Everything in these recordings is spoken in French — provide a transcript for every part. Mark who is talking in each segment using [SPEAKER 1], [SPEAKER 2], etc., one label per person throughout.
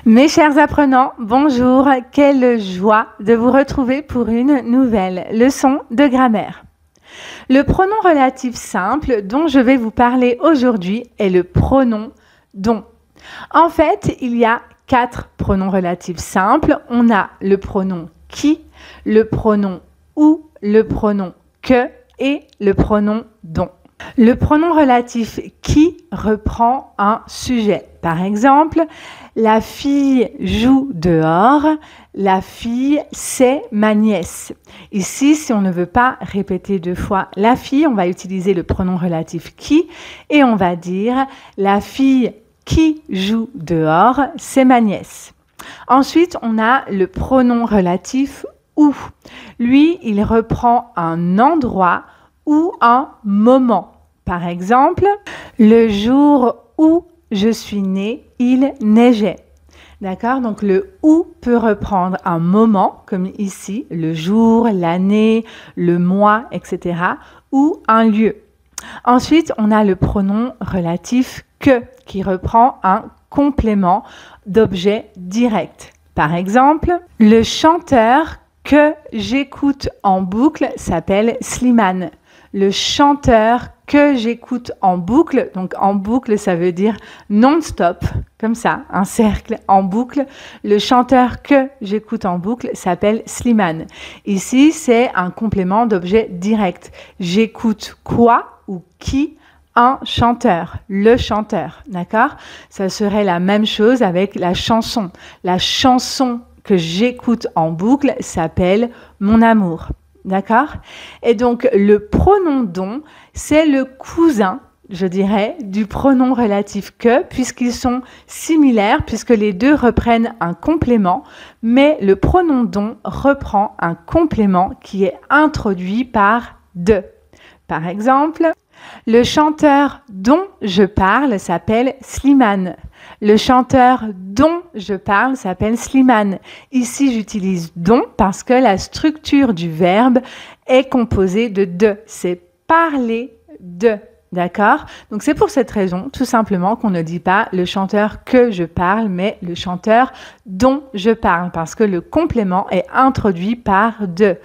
[SPEAKER 1] Mes chers apprenants, bonjour, quelle joie de vous retrouver pour une nouvelle leçon de grammaire. Le pronom relatif simple dont je vais vous parler aujourd'hui est le pronom dont. En fait, il y a 4 pronoms relatifs simples. On a le pronom qui, le pronom ou, le pronom que et le pronom dont. Le pronom relatif qui reprend un sujet. Par exemple, la fille joue dehors, la fille c'est ma nièce. Ici, si on ne veut pas répéter 2 fois la fille, on va utiliser le pronom relatif qui et on va dire la fille qui joue dehors, c'est ma nièce. Ensuite, on a le pronom relatif où. Lui, il reprend un endroit ou un moment. Par exemple, le jour où je suis née, il neigeait. D'accord? Donc le où peut reprendre un moment, comme ici, le jour, l'année, le mois, etc. ou un lieu. Ensuite, on a le pronom relatif que qui reprend un complément d'objet direct. Par exemple, le chanteur que j'écoute en boucle s'appelle Slimane. Le chanteur que j'écoute en boucle, donc en boucle ça veut dire non-stop, comme ça, un cercle en boucle. Le chanteur que j'écoute en boucle s'appelle Slimane. Ici, c'est un complément d'objet direct. J'écoute quoi ou qui? Un chanteur, le chanteur, d'accord? Ça serait la même chose avec la chanson. La chanson que j'écoute en boucle s'appelle Mon amour. D'accord? Et donc, le pronom dont, c'est le cousin, je dirais, du pronom relatif que, puisqu'ils sont similaires, puisque les deux reprennent un complément, mais le pronom dont reprend un complément qui est introduit par de. Par exemple, le chanteur dont je parle s'appelle Slimane. Le chanteur dont je parle s'appelle Slimane. Ici, j'utilise dont parce que la structure du verbe est composée de de. C'est parler de. D'accord? Donc, c'est pour cette raison, tout simplement, qu'on ne dit pas le chanteur que je parle, mais le chanteur dont je parle, parce que le complément est introduit par de.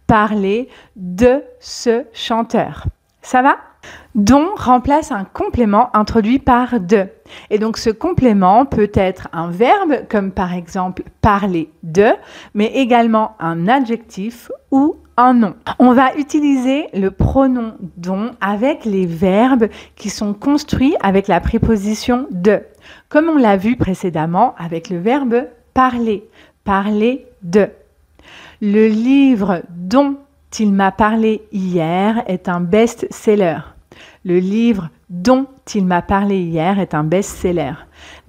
[SPEAKER 1] Parler de ce chanteur. Ça va? Dont remplace un complément introduit par de. Et donc ce complément peut être un verbe, comme par exemple parler de, mais également un adjectif ou un nom. On va utiliser le pronom dont avec les verbes qui sont construits avec la préposition de. Comme on l'a vu précédemment avec le verbe parler. Parler de. Le livre dont il m'a parlé hier est un best-seller. Le livre dont il m'a parlé hier est un best-seller.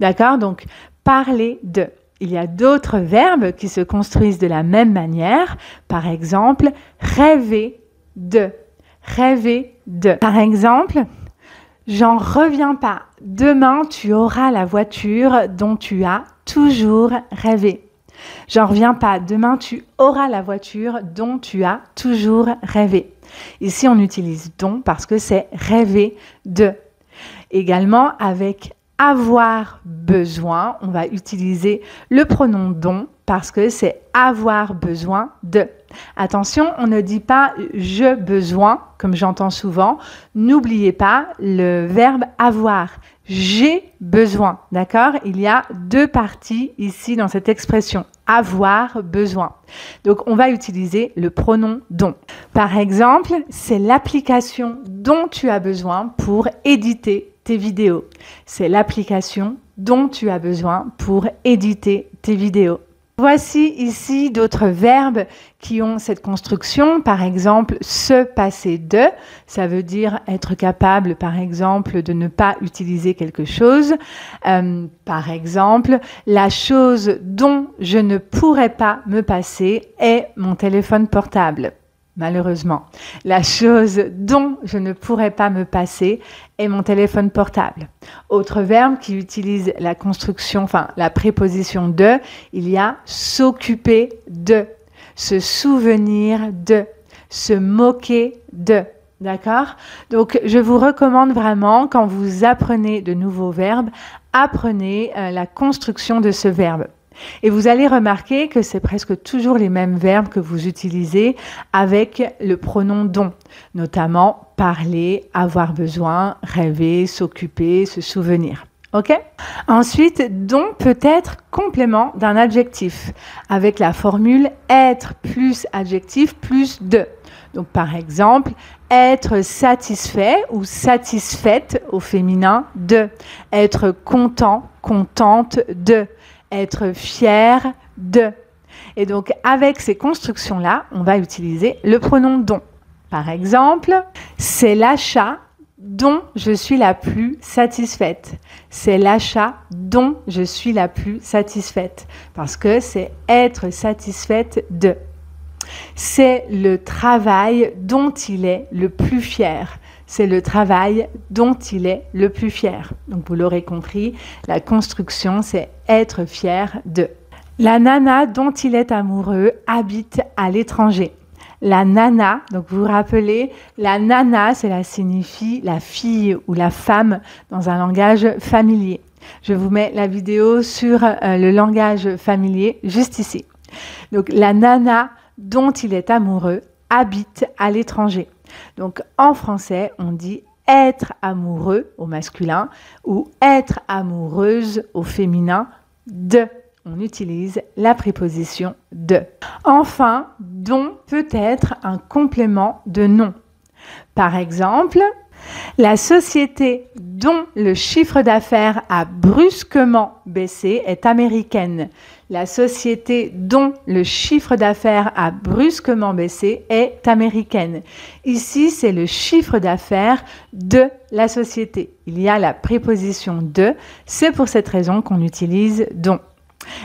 [SPEAKER 1] D'accord? Donc, parler de. Il y a d'autres verbes qui se construisent de la même manière. Par exemple, rêver de. Rêver de. Par exemple, j'en reviens pas. Demain, tu auras la voiture dont tu as toujours rêvé. J'en reviens pas. Demain, tu auras la voiture dont tu as toujours rêvé. Ici, on utilise dont parce que c'est rêver de. Également, avec avoir besoin, on va utiliser le pronom dont parce que c'est avoir besoin de. Attention, on ne dit pas je besoin, comme j'entends souvent. N'oubliez pas le verbe avoir. J'ai besoin, d'accord? Il y a 2 parties ici dans cette expression. Avoir besoin. Donc, on va utiliser le pronom dont. Par exemple, c'est l'application dont tu as besoin pour éditer tes vidéos. C'est l'application dont tu as besoin pour éditer tes vidéos. Voici ici d'autres verbes qui ont cette construction. Par exemple, se passer de, ça veut dire être capable, par exemple, de ne pas utiliser quelque chose. Par exemple, la chose dont je ne pourrais pas me passer est mon téléphone portable. Malheureusement, la chose dont je ne pourrais pas me passer est mon téléphone portable. Autre verbe qui utilise la construction, la préposition de, il y a s'occuper de, se souvenir de, se moquer de. D'accord? Donc, je vous recommande vraiment, quand vous apprenez de nouveaux verbes, apprenez la construction de ce verbe. Et vous allez remarquer que c'est presque toujours les mêmes verbes que vous utilisez avec le pronom dont, notamment parler, avoir besoin, rêver, s'occuper, se souvenir. Ok? Ensuite, dont peut être complément d'un adjectif avec la formule être plus adjectif plus de. Donc, par exemple, être satisfait ou satisfaite au féminin de. Être content, contente de. Être fier de. Et donc, avec ces constructions-là, on va utiliser le pronom dont. Par exemple, c'est l'achat dont je suis la plus satisfaite. C'est l'achat dont je suis la plus satisfaite. Parce que c'est être satisfaite de. C'est le travail dont il est le plus fier. C'est le travail dont il est le plus fier. Donc, vous l'aurez compris, la construction, c'est être fier de. La nana dont il est amoureux habite à l'étranger. La nana, donc vous vous rappelez, la nana, cela signifie la fille ou la femme dans un langage familier. Je vous mets la vidéo sur le langage familier juste ici. Donc, la nana dont il est amoureux habite à l'étranger. Donc, en français, on dit être amoureux au masculin ou être amoureuse au féminin de. On utilise la préposition de. Enfin, dont peut être un complément de nom. Par exemple, la société dont le chiffre d'affaires a brusquement baissé est américaine. La société dont le chiffre d'affaires a brusquement baissé est américaine. Ici, c'est le chiffre d'affaires de la société. Il y a la préposition de. C'est pour cette raison qu'on utilise dont.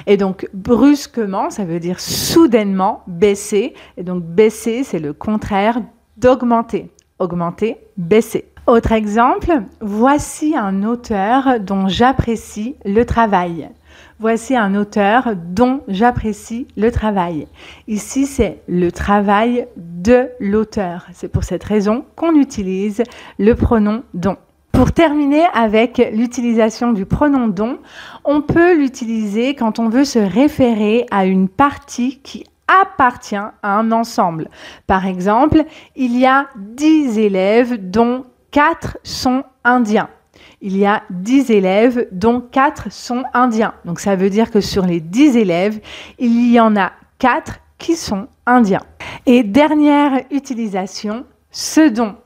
[SPEAKER 1] Et donc, brusquement, ça veut dire soudainement, baisser. Et donc, baisser, c'est le contraire d'augmenter. Augmenter, baisser. Autre exemple, voici un auteur dont j'apprécie le travail. Voici un auteur dont j'apprécie le travail. Ici, c'est le travail de l'auteur. C'est pour cette raison qu'on utilise le pronom dont. Pour terminer avec l'utilisation du pronom dont, on peut l'utiliser quand on veut se référer à une partie qui appartient à un ensemble. Par exemple, il y a 10 élèves dont 4 sont indiens. Il y a 10 élèves dont 4 sont indiens. Donc ça veut dire que sur les 10 élèves, il y en a 4 qui sont indiens. Et dernière utilisation, ce dont.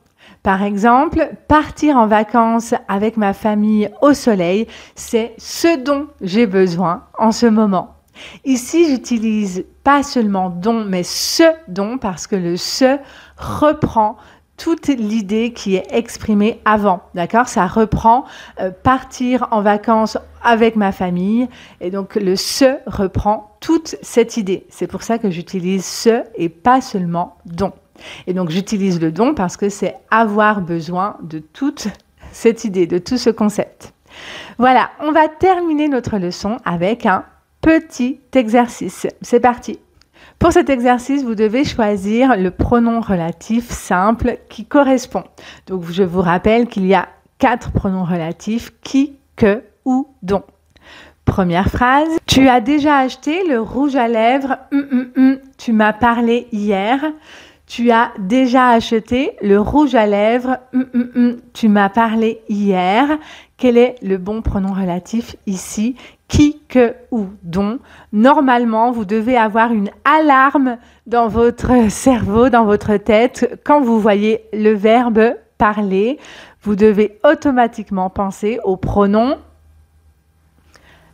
[SPEAKER 1] Par exemple, partir en vacances avec ma famille au soleil, c'est ce dont j'ai besoin en ce moment. Ici, j'utilise pas seulement dont, mais ce dont, parce que le ce reprend toute l'idée qui est exprimée avant, d'accord? Ça reprend partir en vacances avec ma famille, et donc le ce reprend toute cette idée. C'est pour ça que j'utilise ce et pas seulement dont. Et donc, j'utilise le dont parce que c'est avoir besoin de toute cette idée, de tout ce concept. Voilà, on va terminer notre leçon avec un petit exercice. C'est parti. Pour cet exercice, vous devez choisir le pronom relatif simple qui correspond. Donc, je vous rappelle qu'il y a 4 pronoms relatifs, qui, que, ou, dont. Première phrase. Tu as déjà acheté le rouge à lèvres. Tu m'as parlé hier. Tu as déjà acheté le rouge à lèvres. Tu m'as parlé hier. Quel est le bon pronom relatif ici? Qui, que ou dont. Normalement, vous devez avoir une alarme dans votre cerveau, dans votre tête. Quand vous voyez le verbe parler, vous devez automatiquement penser au pronom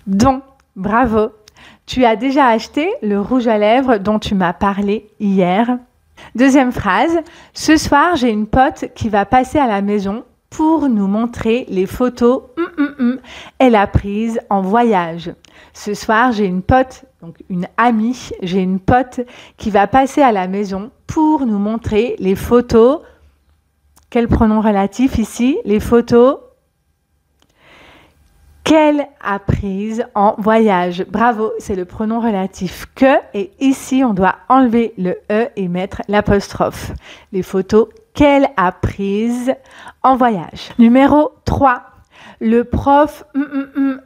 [SPEAKER 1] dont. Bravo. Tu as déjà acheté le rouge à lèvres dont tu m'as parlé hier. Deuxième phrase. Ce soir, j'ai une pote qui va passer à la maison pour nous montrer les photos elle a prises en voyage. Ce soir, j'ai une pote, donc une amie, j'ai une pote qui va passer à la maison pour nous montrer les photos. Quel pronom relatif ici? Les photos qu'elle a prises en voyage. Bravo, c'est le pronom relatif que, et ici on doit enlever le e et mettre l'apostrophe. Les photos qu'elle a prises en voyage. Numéro 3. Le prof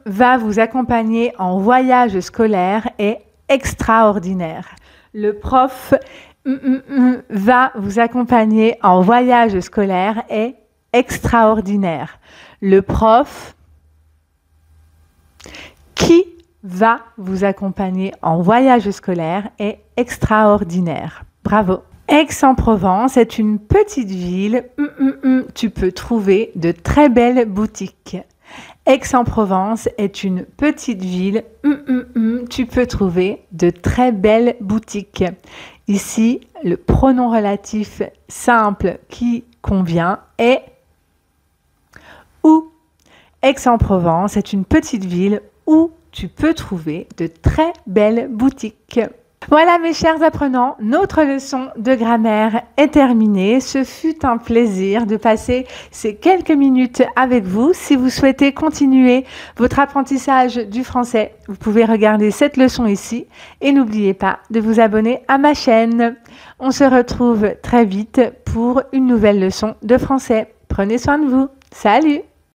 [SPEAKER 1] va vous accompagner en voyage scolaire est extraordinaire. Le prof va vous accompagner en voyage scolaire est extraordinaire. Le prof qui va vous accompagner en voyage scolaire est extraordinaire. Bravo. Aix-en-Provence est une petite ville. Tu peux trouver de très belles boutiques. Aix-en-Provence est une petite ville. Tu peux trouver de très belles boutiques. Ici, le pronom relatif simple qui convient est où. Aix-en-Provence est une petite ville où tu peux trouver de très belles boutiques. Voilà mes chers apprenants, notre leçon de grammaire est terminée. Ce fut un plaisir de passer ces quelques minutes avec vous. Si vous souhaitez continuer votre apprentissage du français, vous pouvez regarder cette leçon ici et n'oubliez pas de vous abonner à ma chaîne. On se retrouve très vite pour une nouvelle leçon de français. Prenez soin de vous. Salut!